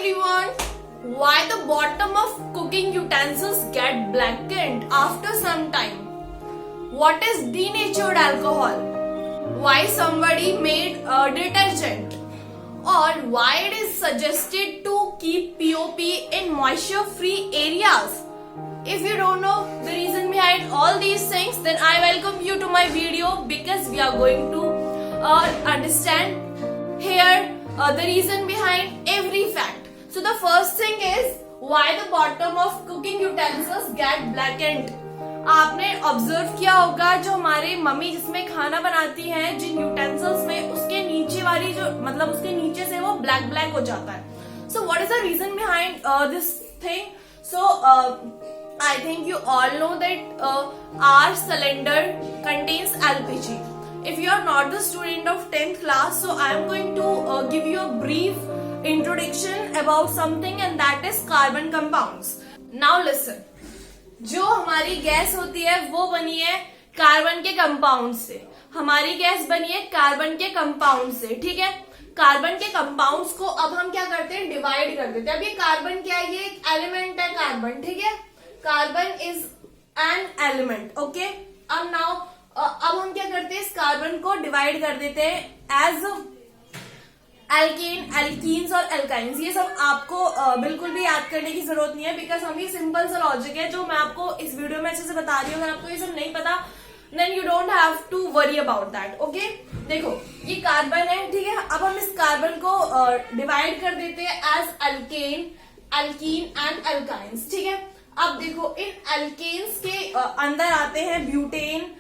everyone. Why the bottom of cooking utensils get blackened after some time? What is denatured alcohol? Why somebody made detergent? Or why it is suggested to keep POP in moisture-free areas? If you don't know the reason behind all these things, then I welcome you to my video because we are going to understand here the reason behind every fact. So the first thing is why the bottom of cooking utensils get blackened. आपने observe किया होगा जो हमारे mummy जिसमें खाना बनाती हैं जिन utensils में उसके नीचे वाली जो मतलब उसके नीचे से वो ब्लैक ब्लैक हो जाता है. So what is the reason behind this thing? So I think you all know that our cylinder contains LPG. If you are not the student of 10th class, so I am going to give you a brief introduction about something and that is carbon compounds. Now listen. जो हमारी gas होती है वो बनी है carbon के compound से. हमारी गैस बनी है कार्बन के कंपाउंड से, ठीक है. कार्बन के कंपाउंड्स को अब हम क्या करते हैं, डिवाइड कर देते हैं. अब ये कार्बन क्या है, ये एक एलिमेंट है कार्बन, ठीक है. Carbon is an element, okay. अब नाउ अब हम क्या करते हैं, इस कार्बन को डिवाइड कर देते हैं एज एल्केन, एल्कीन्स और एल्काइंस. ये सब आपको बिल्कुल भी याद करने की जरूरत नहीं है बिकॉज हम ये सिंपल सा लॉजिक है जो मैं आपको इस वीडियो में अच्छे से बता रही हूँ. अगर आपको ये सब नहीं पता then you don't have to worry about that, okay. देखो ये कार्बन है, ठीक है. अब हम इस कार्बन को डिवाइड कर देते हैं as alkane, alkene and alkynes, ठीक है. अब देखो इन एल्केन्स के अंदर आते हैं butane,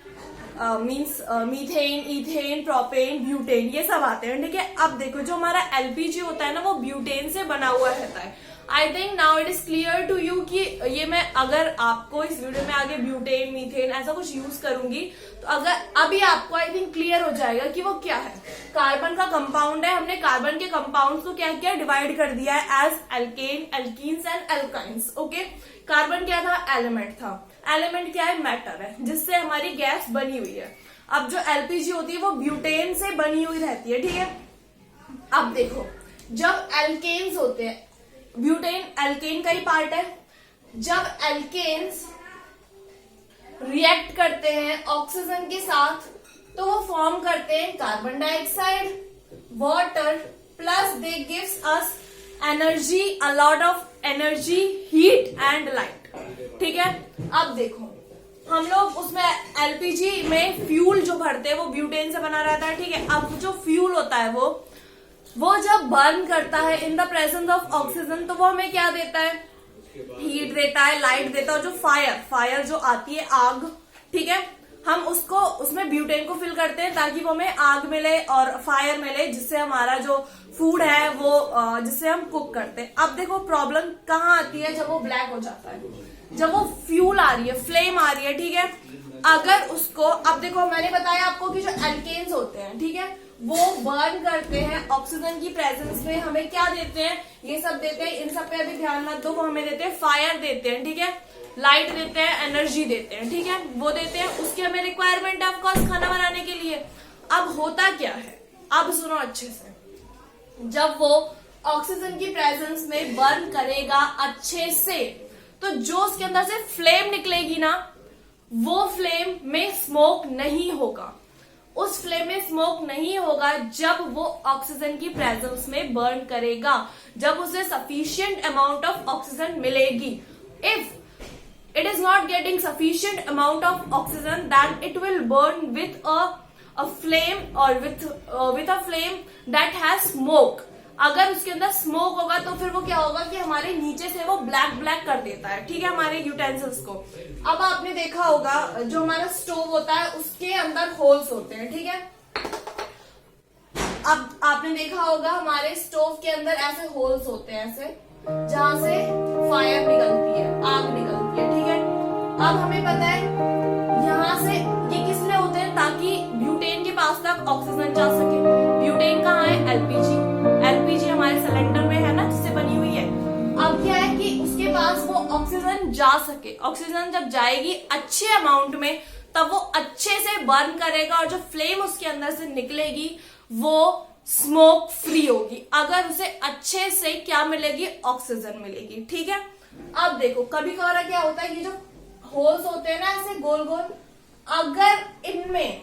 means methane, ethane, propane, butane, ये सब आते हैं, ठीक है. अब देखो जो हमारा एलपीजी होता है ना वो ब्यूटेन से बना हुआ रहता है. I think now it is clear to you कि ये मैं अगर आपको इस वीडियो में आगे ब्यूटेन, मीथेन ऐसा कुछ यूज करूंगी तो अगर अभी आपको आई थिंक क्लियर हो जाएगा कि वो क्या है. कार्बन का कंपाउंड है. हमने कार्बन के कंपाउंड को क्या किया, डिवाइड कर दिया है as alkane, alkenes and alkynes, okay. Carbon क्या था, एलिमेंट था. एलिमेंट क्या है, मैटर है जिससे हमारी गैस बनी हुई है. अब जो एलपीजी होती है वो ब्यूटेन से बनी हुई रहती है, ठीक है. अब देखो जब एल्केन्स होते हैं, ब्यूटेन एल्केन का ही पार्ट है. जब एल्केन्स रिएक्ट करते हैं ऑक्सीजन के साथ तो वो फॉर्म करते हैं carbon dioxide, water, plus they gives us energy, a lot of energy, heat and light, ठीक है. अब देखो हम लोग उसमें एलपीजी में फ्यूल जो भरते हैं वो ब्यूटेन से बना रहता है, ठीक है. अब जो फ्यूल होता है वो जब बर्न करता है in the presence of oxygen तो वो हमें क्या देता है, हीट देता है, लाइट देता है. जो फायर जो आती है आग, ठीक है, हम उसको उसमें ब्यूटेन को फिल करते हैं ताकि वो हमें आग मिले और फायर मिले जिससे हमारा जो फूड है वो जिससे हम कुक करते हैं. अब देखो प्रॉब्लम कहाँ आती है, जब वो ब्लैक हो जाता है, जब वो फ्यूल आ रही है, फ्लेम आ रही है, ठीक है. अगर उसको अब देखो मैंने बताया आपको कि जो एल्केन्स होते हैं, ठीक है, वो बर्न करते हैं ऑक्सीजन की प्रेजेंस में. हमें क्या देते हैं, ये सब देते हैं. इन सब पे अभी ध्यान मत दो. वो हमें देते हैं फायर देते हैं, ठीक है, लाइट देते हैं, एनर्जी देते हैं, ठीक है, वो देते हैं. उसकी हमें रिक्वायरमेंट है ऑफकोर्स खाना बनाने के लिए. अब होता क्या है, अब सुनो अच्छे से. जब वो ऑक्सीजन की प्रेजेंस में बर्न करेगा अच्छे से तो जो उसके अंदर से फ्लेम निकलेगी ना वो फ्लेम में स्मोक नहीं होगा. उस फ्लेम में स्मोक नहीं होगा जब वो ऑक्सीजन की प्रेजेंस में बर्न करेगा, जब उसे सफिशिएंट अमाउंट ऑफ ऑक्सीजन मिलेगी. If it is not getting sufficient amount of oxygen then it will burn with a flame or with a flame that has smoke. अगर उसके अंदर स्मोक होगा तो फिर वो क्या होगा कि हमारे नीचे से वो ब्लैक ब्लैक कर देता है, ठीक है, हमारे यूटेंसिल्स को. अब आपने देखा होगा जो हमारा स्टोव होता है उसके अंदर होल्स होते हैं, ठीक है. अब आपने देखा होगा हमारे स्टोव के अंदर ऐसे होल्स होते हैं, ऐसे जहां से फायर निकलती है, आग निकलती है, ठीक है. अब हमें पता है यहाँ से ये किस लिए होते हैं, ताकि ब्यूटेन के पास तक ऑक्सीजन जा सके. ब्यूटेन कहाँ है, एलपीजी. एलपीजी हमारे सिलेंडर में है ना जिससे बनी हुई है. अब क्या है कि उसके पास वो ऑक्सीजन जा सके. ऑक्सीजन जब जाएगी अच्छे अमाउंट में तब वो अच्छे से बर्न करेगा और जो फ्लेम उसके अंदर से निकलेगी वो स्मोक फ्री होगी, अगर उसे अच्छे से क्या मिलेगी, ऑक्सीजन मिलेगी। ठीक है, अब देखो कभी कभार क्या होता है, ये जो होल्स होते हैं ना ऐसे गोल गोल, अगर इनमें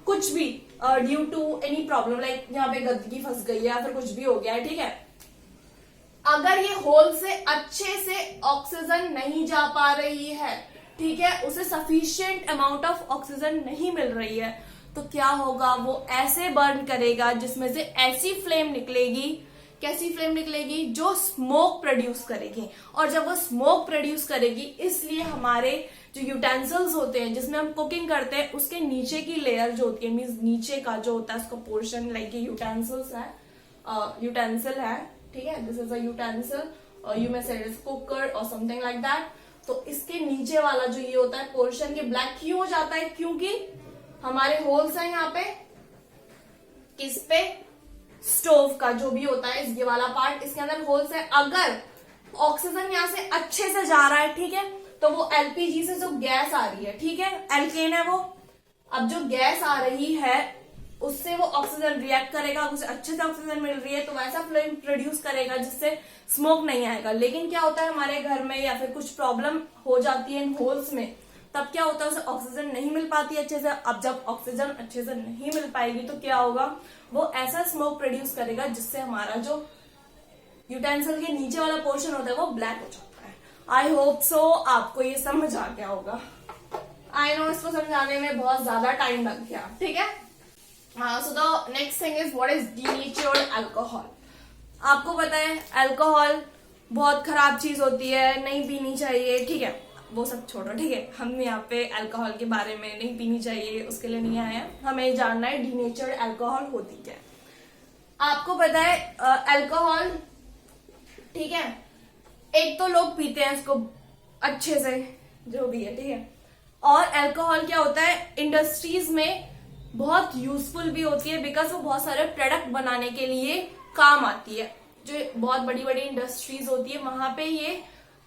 कुछ भी due to any problem, like यहाँ पे गंदगी फंस गई है या फिर कुछ भी हो गया है, ठीक है, अगर ये होल से अच्छे से ऑक्सीजन नहीं जा पा रही है, ठीक है, उसे सफिशिएंट अमाउंट ऑफ ऑक्सीजन नहीं मिल रही है, तो क्या होगा, वो ऐसे बर्न करेगा जिसमें से ऐसी फ्लेम निकलेगी, कैसी फ्लेम निकलेगी, जो स्मोक प्रोड्यूस करेगी। और जब वो स्मोक प्रोड्यूस करेगी, इसलिए हमारे जो यूटेंसिल्स होते हैं जिसमें हम कुकिंग करते हैं, उसके नीचे की लेयर जो होती है, मीन्स नीचे का जो होता है उसका पोर्शन, लाइक ये यूटेंसिल्स है, यूटेंसिल है, ठीक है, this is a utensil, you may से इट इज कुकर और समथिंग लाइक दैट। तो इसके नीचे वाला जो ये होता है पोर्शन, ये ब्लैक क्यों हो जाता है, क्योंकि हमारे होल्स हैं यहाँ पे, किस पे, स्टोव का जो भी होता है ये वाला पार्ट, इसके अंदर होल्स है। अगर ऑक्सीजन यहाँ से अच्छे से जा रहा है, ठीक है, तो वो एलपीजी से जो गैस आ रही है, ठीक है, एल्केन है वो, अब जो गैस आ रही है उससे वो ऑक्सीजन रिएक्ट करेगा, उसे अच्छे से ऑक्सीजन मिल रही है तो वैसा फ्लेम प्रोड्यूस करेगा जिससे स्मोक नहीं आएगा। लेकिन क्या होता है हमारे घर में या फिर कुछ प्रॉब्लम हो जाती है इन होल्स में, तब क्या होता है, उसे ऑक्सीजन नहीं मिल पाती अच्छे से। अब जब ऑक्सीजन अच्छे से नहीं मिल पाएगी तो क्या होगा, वो ऐसा स्मोक प्रोड्यूस करेगा जिससे हमारा जो यूटेंसिल के नीचे वाला पोर्शन होता है वो ब्लैक हो जाता है। आई होप सो आपको ये समझ आ गया होगा। आई नो इसको समझाने में बहुत ज्यादा टाइम लग गया, ठीक है। So the next thing is what is denatured alcohol. आपको पता है अल्कोहल बहुत खराब चीज होती है, नहीं पीनी चाहिए, ठीक है, वो सब छोड़ो, ठीक है, हम यहाँ पे अल्कोहल के बारे में नहीं पीनी चाहिए उसके लिए नहीं आए हैं, हमें जानना है डीनेचर्ड अल्कोहल होती क्या है। आपको पता है अल्कोहल, ठीक है, एक तो लोग पीते हैं इसको अच्छे से, जो भी है, ठीक है, और अल्कोहल क्या होता है इंडस्ट्रीज में बहुत यूजफुल भी होती है, बिकॉज वो बहुत सारे प्रोडक्ट बनाने के लिए काम आती है। जो बहुत बड़ी बड़ी इंडस्ट्रीज होती है वहां पे ये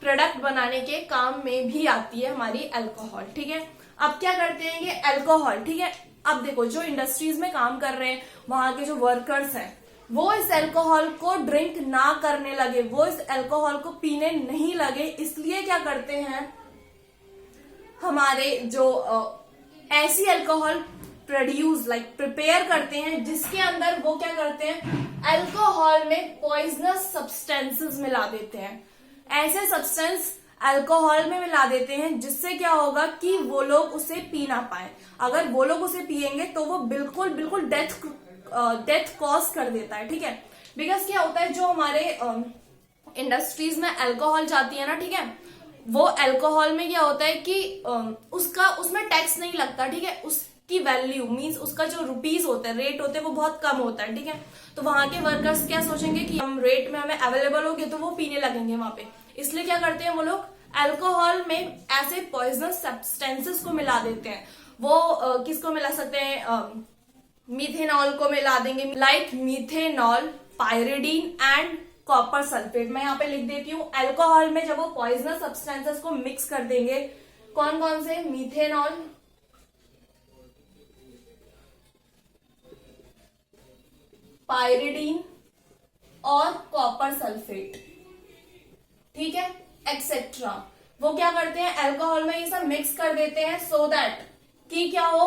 प्रोडक्ट बनाने के काम में भी आती है हमारी अल्कोहल, ठीक है। अब क्या करते हैं ये अल्कोहल, ठीक है, अब देखो जो इंडस्ट्रीज में काम कर रहे हैं वहां के जो वर्कर्स हैं वो इस अल्कोहल को ड्रिंक ना करने लगे, वो इस अल्कोहल को पीने नहीं लगे, इसलिए क्या करते हैं हमारे जो ऐसी अल्कोहल प्रोड्यूस लाइक प्रिपेयर करते हैं जिसके अंदर वो क्या करते हैं अल्कोहल में पॉइजनस सब्सटेंसेस मिला देते हैं। ऐसे सब्सटेंस अल्कोहल में मिला देते हैं जिससे क्या होगा कि वो लोग उसे पी ना पाए। अगर वो लोग उसे पिएंगे तो वो बिल्कुल बिल्कुल डेथ कॉज कर देता है, ठीक है। बिकॉज क्या होता है जो हमारे इंडस्ट्रीज में अल्कोहल जाती है ना, ठीक है, वो अल्कोहल में क्या होता है कि उसमें टैक्स नहीं लगता, ठीक है, उसकी वैल्यू मींस उसका जो रुपीज होता है, रेट होते हैं, वो बहुत कम होता है, ठीक है। तो वहां के वर्कर्स क्या सोचेंगे कि हम रेट में हमें अवेलेबल होगी तो वो पीने लगेंगे वहां पे, इसलिए क्या करते हैं वो लोग अल्कोहल में ऐसे पॉइजनस सब्सटेंसेस को मिला देते हैं। वो किसको मिला सकते हैं, मीथेनॉल को मिला देंगे, like methanol, pyridine and copper sulphate. मैं यहाँ पे लिख देती हूँ, अल्कोहल में जब वो पॉइजनस सब्सटेंसेस को मिक्स कर देंगे, कौन कौन से, मीथेनॉल, पायरिडीन और कॉपर सल्फेट, ठीक है, एक्सेट्रा, वो क्या करते हैं अल्कोहल में ये सब मिक्स कर देते हैं सो दैट कि क्या हो,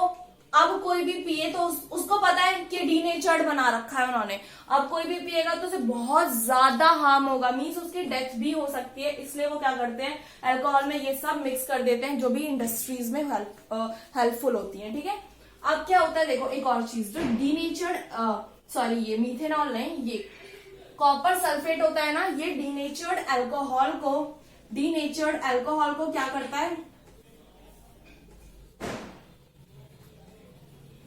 अब कोई भी पिए तो उसको पता है कि डीनेचर्ड बना रखा है उन्होंने, अब कोई भी पिएगा तो उसे बहुत ज्यादा हार्म होगा, मीन्स उसकी डेथ भी हो सकती है, इसलिए वो क्या करते हैं अल्कोहल में ये सब मिक्स कर देते हैं जो भी इंडस्ट्रीज में हेल्पफुल होती है, ठीक है। अब क्या होता है देखो एक और चीज, जो डीनेचर्ड ये मीथेनॉल नहीं, ये कॉपर सल्फेट होता है ना, ये डीनेचर्ड अल्कोहल को क्या करता है,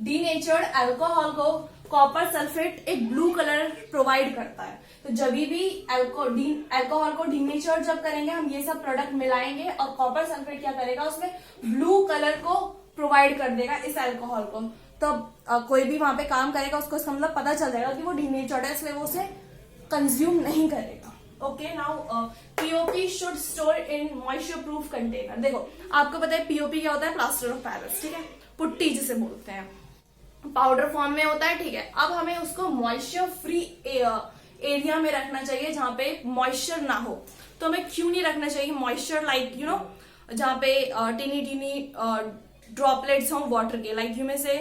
डीनेचर्ड अल्कोहल को कॉपर सल्फेट एक ब्लू कलर प्रोवाइड करता है। तो जब भी अल्कोहल को डीनेचर्ड जब करेंगे हम, ये सब प्रोडक्ट मिलाएंगे और कॉपर सल्फेट क्या करेगा उसमें ब्लू कलर को प्रोवाइड कर देगा इस अल्कोहल को। तब कोई भी वहां पे काम करेगा उसको इसका मतलब पता चल जाएगा कि वो डीनेचर्ड है, इसलिए वो उसे कंज्यूम नहीं करेगा। Okay, now POP should store in moisture proof container. देखो आपको पता है पीओपी क्या होता है, प्लास्टर ऑफ पेरिस, ठीक है, पुट्टी जिसे बोलते हैं। पाउडर फॉर्म में होता है, ठीक है। अब हमें उसको मॉइस्चर फ्री एरिया में रखना चाहिए जहां पे मॉइस्चर ना हो। तो हमें क्यों नहीं रखना चाहिए मॉइस्चर, लाइक यू नो जहां पे टीनी टीनी ड्रॉपलेट्स हों वाटर के, लाइक यू में से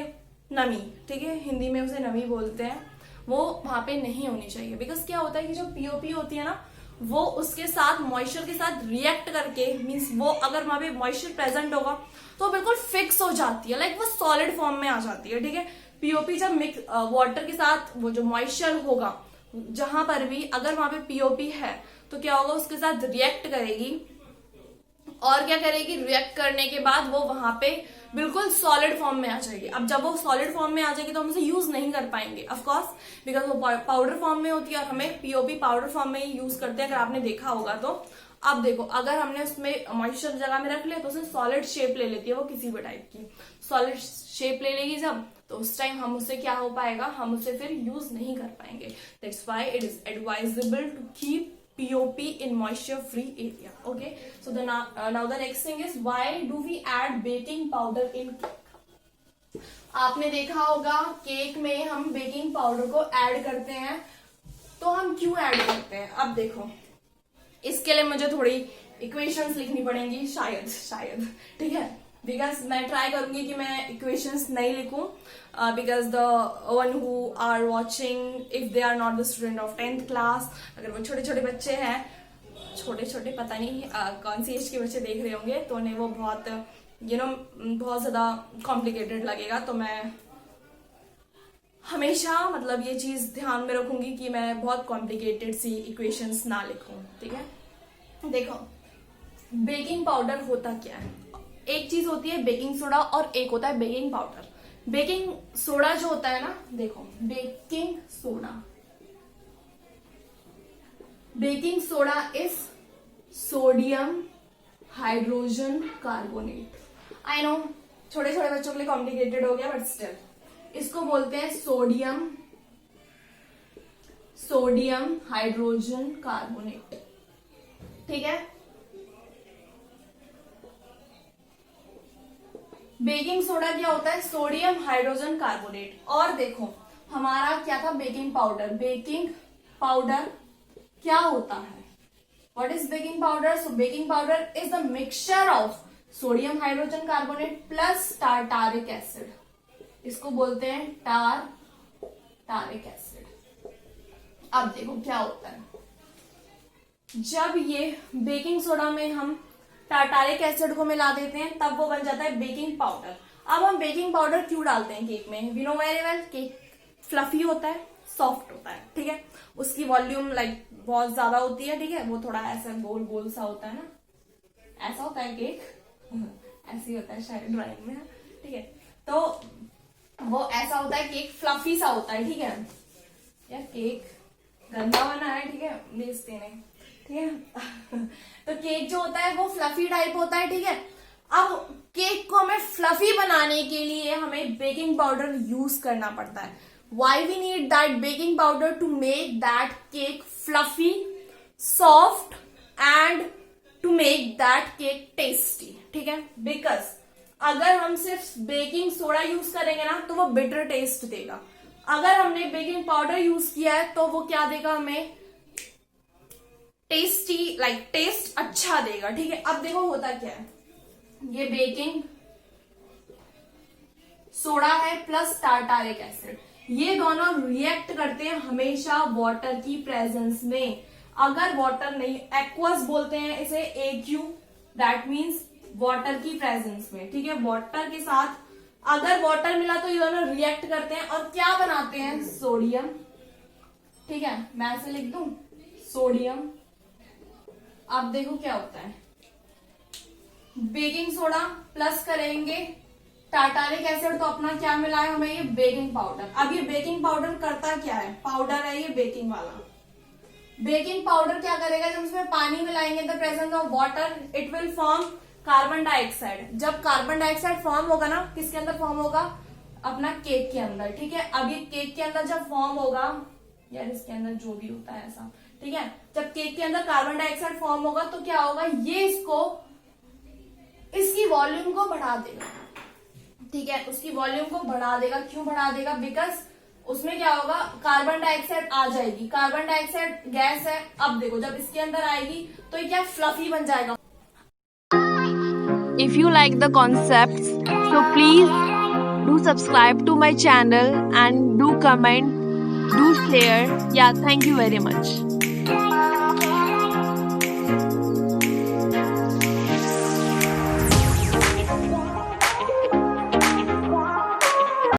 नमी, ठीक है, हिंदी में उसे नमी बोलते हैं, वो वहां पे नहीं होनी चाहिए। बिकॉज क्या होता है कि जो पीओपी होती है ना, वो उसके साथ मॉइस्चर के साथ रिएक्ट करके, मीन्स वो अगर वहां पे मॉइस्चर प्रेजेंट होगा तो बिल्कुल फिक्स हो जाती है, लाइक वो सॉलिड फॉर्म में आ जाती है, ठीक है। पीओपी जब मिक्स वाटर के साथ वो जो मॉइस्चर होगा जहां पर भी, अगर वहां पे पीओपी है तो क्या होगा, उसके साथ रिएक्ट करेगी, और क्या करेगी, रिएक्ट करने के बाद वो वहां पे बिल्कुल सॉलिड फॉर्म में आ जाएगी। अब जब वो सॉलिड फॉर्म में आ जाएगी तो हम उसे यूज नहीं कर पाएंगे ऑफ कोर्स, बिकॉज वो पाउडर फॉर्म में होती है और हमें पीओपी पाउडर फॉर्म में ही यूज करते हैं, अगर आपने देखा होगा तो। अब देखो, अगर हमने उसमें मॉइस्चर जगह में रख लिया तो उसे सॉलिड शेप ले लेती है वो, किसी भी टाइप की सॉलिड शेप ले लेगी जब, तो उस टाइम हम उसे क्या हो पाएगा, हम उसे फिर यूज नहीं कर पाएंगे। That's why it is advisable to keep POP in moisture free area. Okay, so now the next thing is, why do we add baking powder in cake? आपने देखा होगा केक में हम बेकिंग पाउडर को add करते हैं, तो हम क्यों ऐड करते हैं? अब देखो, इसके लिए मुझे थोड़ी इक्वेशंस लिखनी पड़ेंगी शायद, ठीक है। बिकॉज मैं ट्राई करूंगी कि मैं इक्वेशंस नहीं लिखूं, because the one who are watching, if they are not the student of 10th class, अगर वो छोटे छोटे बच्चे हैं, छोटे पता नहीं कौन सी एज के बच्चे देख रहे होंगे, तो उन्हें वो बहुत बहुत ज्यादा कॉम्प्लिकेटेड लगेगा। तो मैं हमेशा मतलब ये चीज ध्यान में रखूंगी कि मैं बहुत कॉम्प्लिकेटेड सी इक्वेशंस ना लिखूं, ठीक है। देखो, बेकिंग पाउडर होता क्या है, एक चीज होती है बेकिंग सोडा और एक होता है बेकिंग पाउडर। बेकिंग सोडा जो होता है ना, देखो baking soda is sodium hydrogen carbonate. I know छोटे छोटे बच्चों के लिए कॉम्प्लिकेटेड हो गया, बट स्टिल इसको बोलते हैं सोडियम हाइड्रोजन कार्बोनेट, ठीक है। बेकिंग सोडा क्या होता है, सोडियम हाइड्रोजन कार्बोनेट। और देखो हमारा क्या था, बेकिंग पाउडर क्या होता है, what is baking powder? So baking powder is the mixture of sodium hydrogen carbonate plus tartaric acid, इसको बोलते हैं टार्टारिक एसिड। अब देखो क्या होता है, जब ये बेकिंग सोडा में हम टार्टारिक एसिड को मिला देते हैं तब वो बन जाता है बेकिंग पाउडर। अब हम बेकिंग पाउडर क्यों डालते हैं केक में? We know very well, cake fluffy होता है, सॉफ्ट होता है, ठीक है, उसकी वॉल्यूम लाइक बहुत ज्यादा होती है, ठीक है, वो थोड़ा ऐसा गोल गोल सा होता है ना, ऐसा होता है केक, ऐसे ही होता है शायद ड्राइंग में, ठीक है। तो वो ऐसा होता है, केक फ्लफी सा होता है, ठीक है। यार केक गंदा बना है, ठीक है, बेचते नहीं, ठीक है। तो केक जो होता है वो फ्लफी टाइप होता है, ठीक है। अब केक को हमें फ्लफी बनाने के लिए हमें बेकिंग पाउडर यूज करना पड़ता है। Why we need that baking powder? To make that cake fluffy, soft and to make that cake tasty, ठीक है। बिकॉज अगर हम सिर्फ बेकिंग सोडा यूज करेंगे ना तो वो बिटर टेस्ट देगा, अगर हमने बेकिंग पाउडर यूज किया है तो वो क्या देगा, हमें टेस्टी, लाइक टेस्ट अच्छा देगा, ठीक है। अब देखो होता क्या है, ये बेकिंग सोडा है प्लस टार्टारिक एसिड, ये दोनों रिएक्ट करते हैं हमेशा वाटर की प्रेजेंस में। अगर वाटर नहीं, एक्वस बोलते हैं इसे, AQ, दैट मीन्स वाटर की प्रेजेंस में, ठीक है। वाटर के साथ अगर वाटर मिला तो ये दोनों रिएक्ट करते हैं और क्या बनाते हैं, सोडियम, ठीक है। मैं ऐसे लिख दूं सोडियम। अब देखो क्या होता है, बेकिंग सोडा प्लस करेंगे टार्टारिक एसिड, तो अपना क्या मिला है हमें, ये बेकिंग पाउडर। अब ये बेकिंग पाउडर करता क्या है, पाउडर है ये बेकिंग वाला। बेकिंग पाउडर क्या करेगा, जब उसमें पानी मिलाएंगे the presence of water, it will form carbon dioxide. जब कार्बन डाइऑक्साइड फॉर्म होगा ना, किसके अंदर फॉर्म होगा, अपना केक के अंदर, ठीक है। अब ये केक के अंदर जब फॉर्म होगा, यार इसके अंदर जो भी होता है ऐसा, ठीक है, जब केक के अंदर कार्बन डाइऑक्साइड फॉर्म होगा तो क्या होगा, ये इसकी वॉल्यूम को बढ़ा देगा, ठीक है, उसकी वॉल्यूम को बढ़ा देगा। क्यों बढ़ा देगा? बिकॉज उसमें क्या होगा, कार्बन डाइऑक्साइड आ जाएगी। कार्बन डाइऑक्साइड गैस है, अब देखो जब इसके अंदर आएगी तो ये क्या फ्लफी बन जाएगा। If you like the concepts, so please do subscribe to my channel and do comment, do share. Yeah, thank you very much.